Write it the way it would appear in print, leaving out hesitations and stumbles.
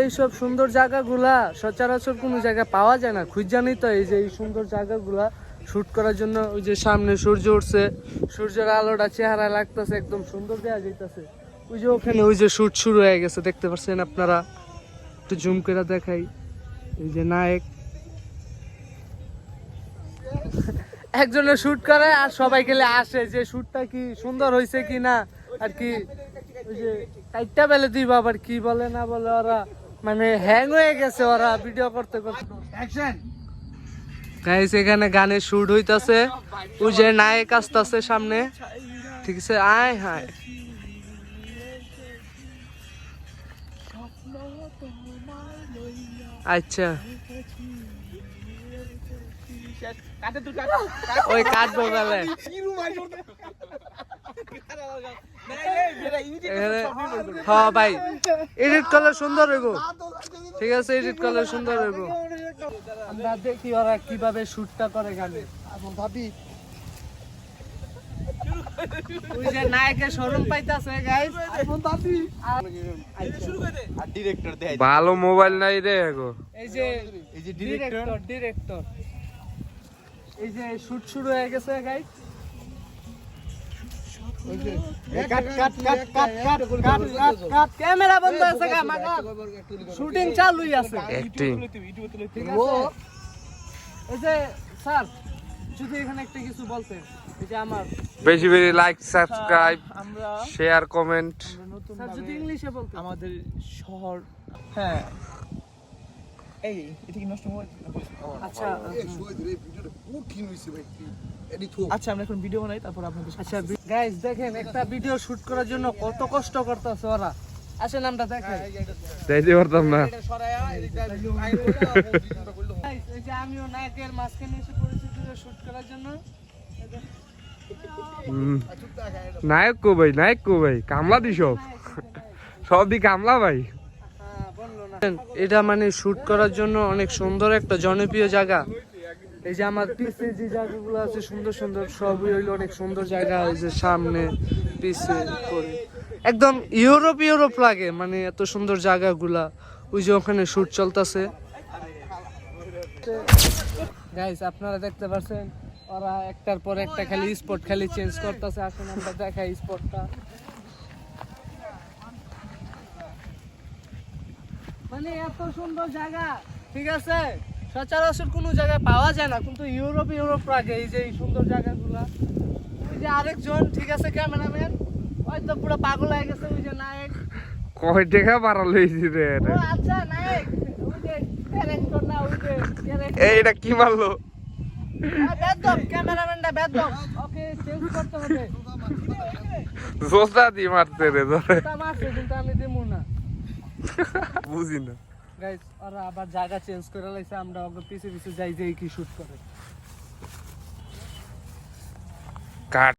এইসব সুন্দর জায়গাগুলা সচরাচর কোনো জায়গায় পাওয়া যায় না, খুঁজে তো এই যে এই সুন্দর জায়গাগুলা শুট করার জন্য। ওই যে সামনে সূর্য উঠছে, সূর্যের আলোটা চেহারা লাগতেছে, একদম সুন্দর দেওয়া যাইতেছে। ওই যে ওখানে ওই যে শুট শুরু হয়ে গেছে, দেখতে পাচ্ছেন আপনারা, একটু জুম করে দেখাই। এই যে নায়ক একজনের শুট করে আর সবাই গেলে আসে যে শুটটা কি সুন্দর হয়েছে কি না, আর কি ওই যে টাইটটা বেলে দিব, আবার কি বলে না বলে ওরা মানে হ্যাং হয়ে গেছে ওরা ভিডিও করতে করতে। গাইস এখানে গানের শুট হইতাছে, ওই যে নায়ক আসতেছে সামনে, ঠিক আছে। আয় হায় আচ্ছা ওই কাটবো গেলে হ্যাঁ ভাই, এডিট করলে সুন্দর হইব, ঠিক আছে, এডিট করলে সুন্দর হইব। আমরা দেখি ওরা কিভাবে শুটটা করে গানে। ভাবি ওই যে নায়কের শোরুম পাইতাছে গাইস, আর ডিরেক্টর দেয় ভালো মোবাইল নাই রে এগো। এই যে ডিরেক্টর এই যে শুট শুরু হয়ে গেছে গাইস। ক্যামেরা বন্ধ আছে, শুটিং চালুই আছে, অ্যাক্টিং। ঠিক আছে। এই যে স্যার যদি এখানে একটা কিছু বলতেন, এই যে আমার বেশি বেশি লাইক, সাবস্ক্রাইব, আমরা শেয়ার, কমেন্ট। নতুন স্যার যদি ইংলিশে বলতেন। আমাদের শহর, হ্যাঁ এই এটা কি নষ্ট মোবাইল? আচ্ছা আচ্ছা আমরা এখন ভিডিও বানাই, তারপর আপনাদের আচ্ছা গাইস দেখেন একটা ভিডিও শুট করার জন্য কত কষ্ট করতেছে ওরা। আসেন আমরা দেখেন। যাইতে পারতাম না। Guys, এই যে আমিও নায়কের মাঝখানে এসে পড়েছি শুট করার জন্য। নায়ক কো ভাই, নায়ক কো ভাই, কামলা দি সব দি কামলা ভাই। এটা মানে শুট করার জন্য অনেক সুন্দর একটা জনপ্রিয় জায়গা। এই যে আমার পিছে যে জায়গাগুলো আছে সুন্দর সুন্দর, সবই হইলো অনেক সুন্দর জায়গা। এই যে সামনে পিছে করে একদম ইউরোপ লাগে, মানে এত সুন্দর জায়গাগুলা। ওই যে ওখানে শুট চলতেছে গাইস, আপনারা দেখতে পাচ্ছেন ওরা একটার পর একটা খালি স্পট খালি চেঞ্জ করতেছে। আসেন আমরা দেখাই স্পটটা। মানে এত সুন্দর জায়গা, ঠিক আছে, সচরাচর কোনো জায়গায় পাওয়া যায় না, কিন্তু ইউরোপ লাগে এই যে এই সুন্দর জায়গাগুলা। ওই যে আরেকজন, ঠিক আছে, ক্যামেরাম্যান হয়তো পুরো পাগল হয়ে গেছে। ওই যে নায়ক কয় টাকা ভাড়া লইছি রে? ও আচ্ছা নায়ক, ওই যে ক্যারেক্টার না, ওই যে এটা কি মারলো? বেদম ক্যামেরাম্যানটা বেদম, ওকে চেঞ্জ করতে হবে। জোসা দি মারতে রে ধরে। তা মারছে কিন্তু আমি দেবো না, বুঝি না গাইস। ওরা আবার জায়গা চেঞ্জ করে লাইছে, আমরা ওকে পিছে পিছে যাই যে কি শুট করে। কাট।